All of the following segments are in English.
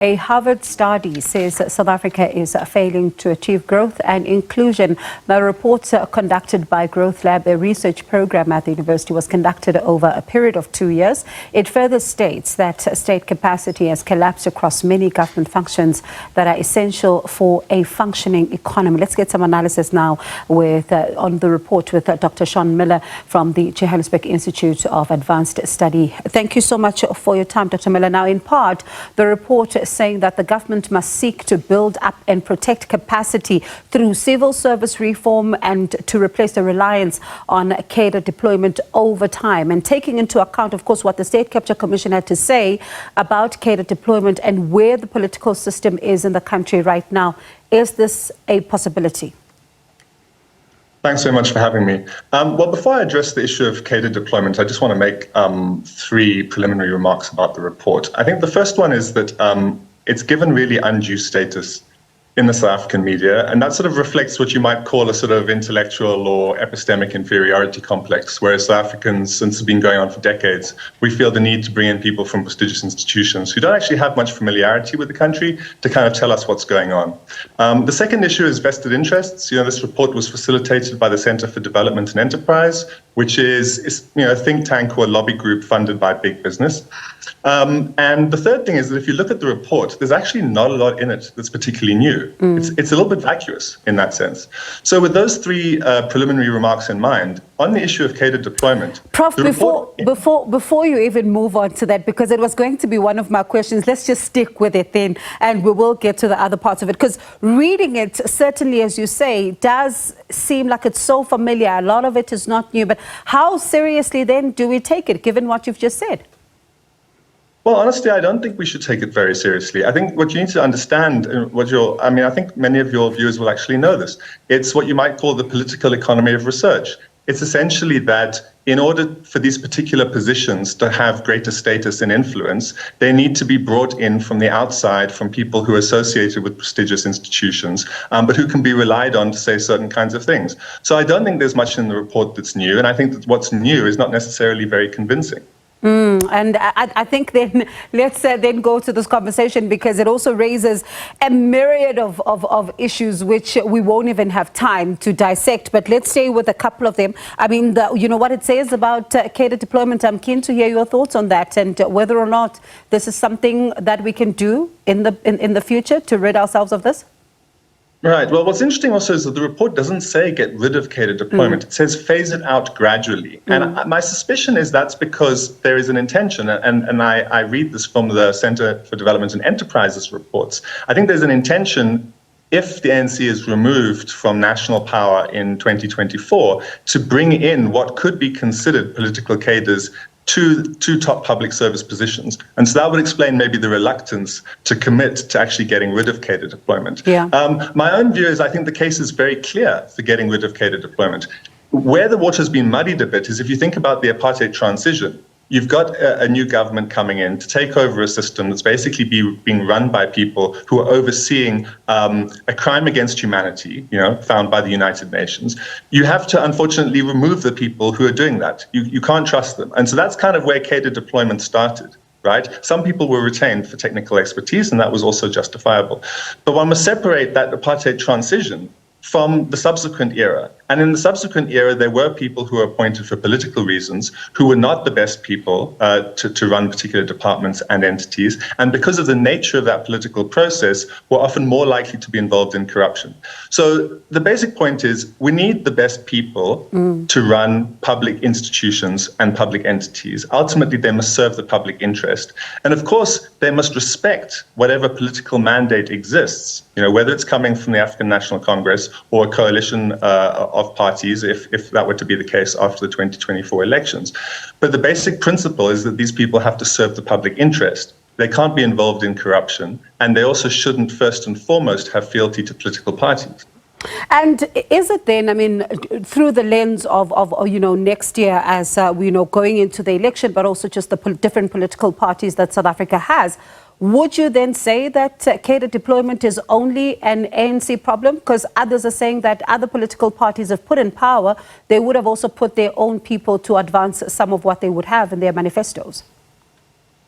A Harvard study says South Africa is failing to achieve growth and inclusion. The report conducted by Growth Lab, a research program at the university, was conducted over a period of 2 years. It further states that state capacity has collapsed across many government functions that are essential for a functioning economy. Let's get some analysis now on the report with Dr. Seán Muller from the Johannesburg Institute of Advanced Study. Thank you so much for your time, Dr. Muller. Now, in part, the report saying that the government must seek to build up and protect capacity through civil service reform and to replace the reliance on KADA deployment over time. And taking into account, of course, what the State Capture Commission had to say about KADA deployment and where the political system is in the country right now, is this a possibility? Thanks very much for having me. Well, before I address the issue of KADA deployment, I just want to make three preliminary remarks about the report. I think the first one is that it's given really undue status in the South African media, and that sort of reflects what you might call a sort of intellectual or epistemic inferiority complex, whereas South Africans, since it's been going on for decades, we feel the need to bring in people from prestigious institutions who don't actually have much familiarity with the country to kind of tell us what's going on. The second issue is vested interests. This report was facilitated by the Centre for Development and Enterprise, which is a think tank or a lobby group funded by big business. And the third thing is that if you look at the report, there's actually not a lot in it that's particularly new. It's a little bit vacuous in that sense. So with those three preliminary remarks in mind, on the issue of KADA deployment... Prof, before you even move on to that, because it was going to be one of my questions, let's just stick with it then, and we will get to the other parts of it. Because reading it, certainly, as you say, does seem like it's so familiar. A lot of it is not new. But how seriously then do we take it, given what you've just said? Well, honestly, I don't think we should take it very seriously. I think what you need to understand, I think many of your viewers will actually know this. It's what you might call the political economy of research. It's essentially that in order for these particular positions to have greater status and influence, they need to be brought in from the outside, from people who are associated with prestigious institutions, but who can be relied on to say certain kinds of things. So I don't think there's much in the report that's new, and I think that what's new is not necessarily very convincing. And I think then let's then go to this conversation, because it also raises a myriad of issues which we won't even have time to dissect. But let's stay with a couple of them. I mean, what it says about KADA deployment. I'm keen to hear your thoughts on that, and whether or not this is something that we can do in the future to rid ourselves of this. Right. Well, what's interesting also is that the report doesn't say get rid of KADA deployment. It says phase it out gradually. And my suspicion is that's because there is an intention, and I read this from the Centre for Development and Enterprises reports. I think there's an intention, if the ANC is removed from national power in 2024, to bring in what could be considered political cadres to top public service positions. And so that would explain maybe the reluctance to commit to actually getting rid of KADA deployment. Yeah. My own view is I think the case is very clear for getting rid of KADA deployment. Where the water's been muddied a bit is if you think about the apartheid transition. You've got a new government coming in to take over a system that's basically being run by people who are overseeing a crime against humanity, found by the United Nations. You have to, unfortunately, remove the people who are doing that. You can't trust them. And so that's kind of where KADA deployment started. Right? Some people were retained for technical expertise, and that was also justifiable. But one must separate that apartheid transition from the subsequent era. And in the subsequent era, there were people who were appointed for political reasons who were not the best people to run particular departments and entities. And because of the nature of that political process, were often more likely to be involved in corruption. So the basic point is we need the best people to run public institutions and public entities. Ultimately, they must serve the public interest. And of course, they must respect whatever political mandate exists, whether it's coming from the African National Congress or a coalition of parties, if that were to be the case after the 2024 elections. But the basic principle is that these people have to serve the public interest. They can't be involved in corruption, and they also shouldn't first and foremost have fealty to political parties. And is it then, through the lens of next year as going into the election, but also just the different political parties that South Africa has, would you then say that KADA deployment is only an ANC problem? Because others are saying that other political parties have put in power, they would have also put their own people to advance some of what they would have in their manifestos.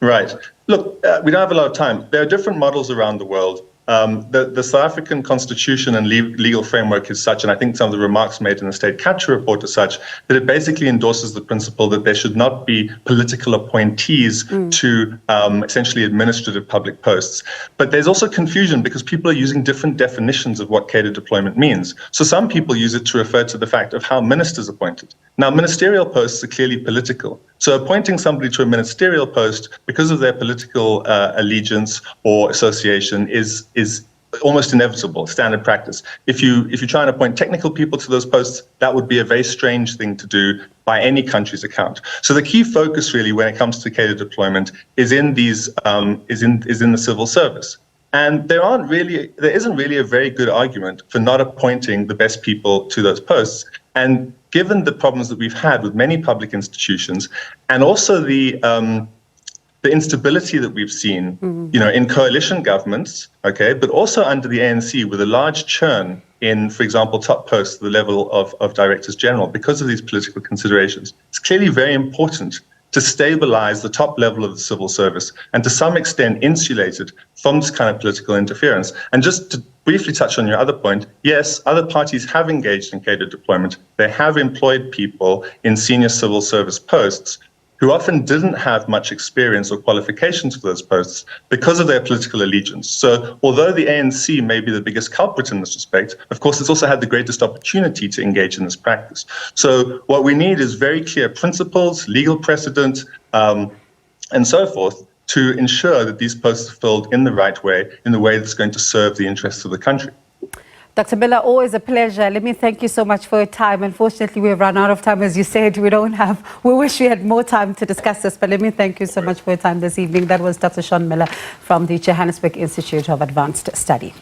Right. Look, we don't have a lot of time. There are different models around the world. The South African constitution and legal framework is such, and I think some of the remarks made in the State Capture report are such, that it basically endorses the principle that there should not be political appointees to essentially administrative public posts. But there's also confusion because people are using different definitions of what KADA deployment means. So some people use it to refer to the fact of how ministers are appointed. Now, ministerial posts are clearly political. So appointing somebody to a ministerial post because of their political allegiance or association is almost inevitable, standard practice. If you try and appoint technical people to those posts, that would be a very strange thing to do by any country's account. So the key focus really when it comes to KADA deployment is in these is in the civil service. And there isn't really a very good argument for not appointing the best people to those posts. And given the problems that we've had with many public institutions, and also the instability that we've seen, in coalition governments, okay, but also under the ANC with a large churn in, for example, top posts, the level of directors general, because of these political considerations, it's clearly very important to stabilize the top level of the civil service and to some extent insulate it from this kind of political interference. And just to briefly touch on your other point, yes, other parties have engaged in KADA deployment. They have employed people in senior civil service posts who often didn't have much experience or qualifications for those posts because of their political allegiance. So although the ANC may be the biggest culprit in this respect, of course, it's also had the greatest opportunity to engage in this practice. So what we need is very clear principles, legal precedent, and so forth to ensure that these posts are filled in the right way, in the way that's going to serve the interests of the country. Dr. Muller, always a pleasure. Let me thank you so much for your time. Unfortunately, we've run out of time. As you said, we wish we had more time to discuss this, but let me thank you so much for your time this evening. That was Dr. Seán Muller from the Johannesburg Institute of Advanced Study.